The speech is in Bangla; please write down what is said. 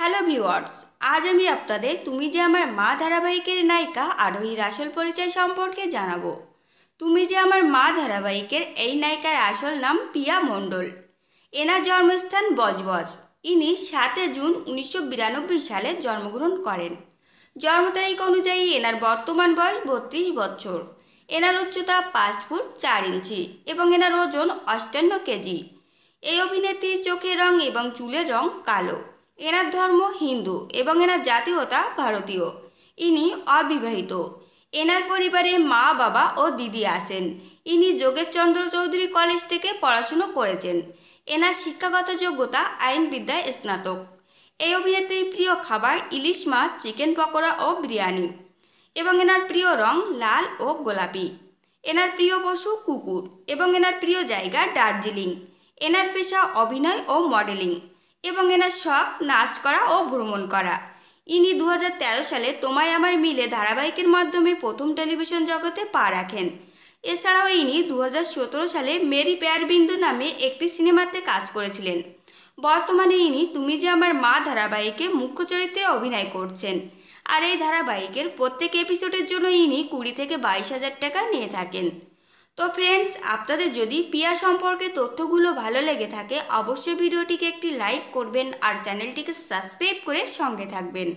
হ্যালো ভিউয়ার্স, আজ আমি আপনাদের তুমি যে আমার মা ধারাবাহিকের নায়িকা আরোহীর আসল পরিচয় সম্পর্কে জানাবো। তুমি যে আমার মা ধারাবাহিকের এই নায়িকার আসল নাম পিয়া মণ্ডল। এনার জন্মস্থান বজবজ। ইনি 7 জুন 1992 সালে জন্মগ্রহণ করেন। জন্ম তারিখ অনুযায়ী এনার বর্তমান বয়স 32 বছর। এনার উচ্চতা 5 ফুট 4 ইঞ্চি এবং এনার ওজন 58 কেজি। এই অভিনেত্রীর চোখের রং এবং চুলের রং কালো। এনার ধর্ম হিন্দু এবং এনার জাতীয়তা ভারতীয়। ইনি অবিবাহিত। এনার পরিবারে মা, বাবা ও দিদি আছেন। ইনি যোগেশচন্দ্র চৌধুরী কলেজ থেকে পড়াশুনো করেছেন। এনার শিক্ষাগত যোগ্যতা আইনবিদ্যায় স্নাতক। এই অভিনেত্রীর প্রিয় খাবার ইলিশ মাছ, চিকেন পকোড়া ও বিরিয়ানি এবং এনার প্রিয় রং লাল ও গোলাপি। এনার প্রিয় পশু কুকুর এবং এনার প্রিয় জায়গা দার্জিলিং। এনার পেশা অভিনয় ও মডেলিং এবং এনার শখ নাচ করা ও ভ্রমণ করা। ইনি 2013 সালে তোমায় আমায় মিলে ধারাবাহিকের মাধ্যমে প্রথম টেলিভিশন জগতে পা রাখেন। এছাড়াও ইনি 2017 সালে মেরি প্যার বিন্দু নামে একটি সিনেমাতে কাজ করেছিলেন। বর্তমানে ইনি তুমি যে আমার মা ধারাবাহিকে মুখ্য চরিত্রে অভিনয় করছেন। আর এই ধারাবাহিকের প্রত্যেক এপিসোডের জন্য ইনি 20 থেকে 22,000 টাকা নিয়ে থাকেন। তো ফ্রেন্ডস, আপনাদের যদি পিয়া সম্পর্কে তথ্যগুলো ভালো লেগে থাকে অবশ্যই ভিডিওটিকে একটি লাইক করবেন আর চ্যানেলটিকে সাবস্ক্রাইব করে সঙ্গে থাকবেন।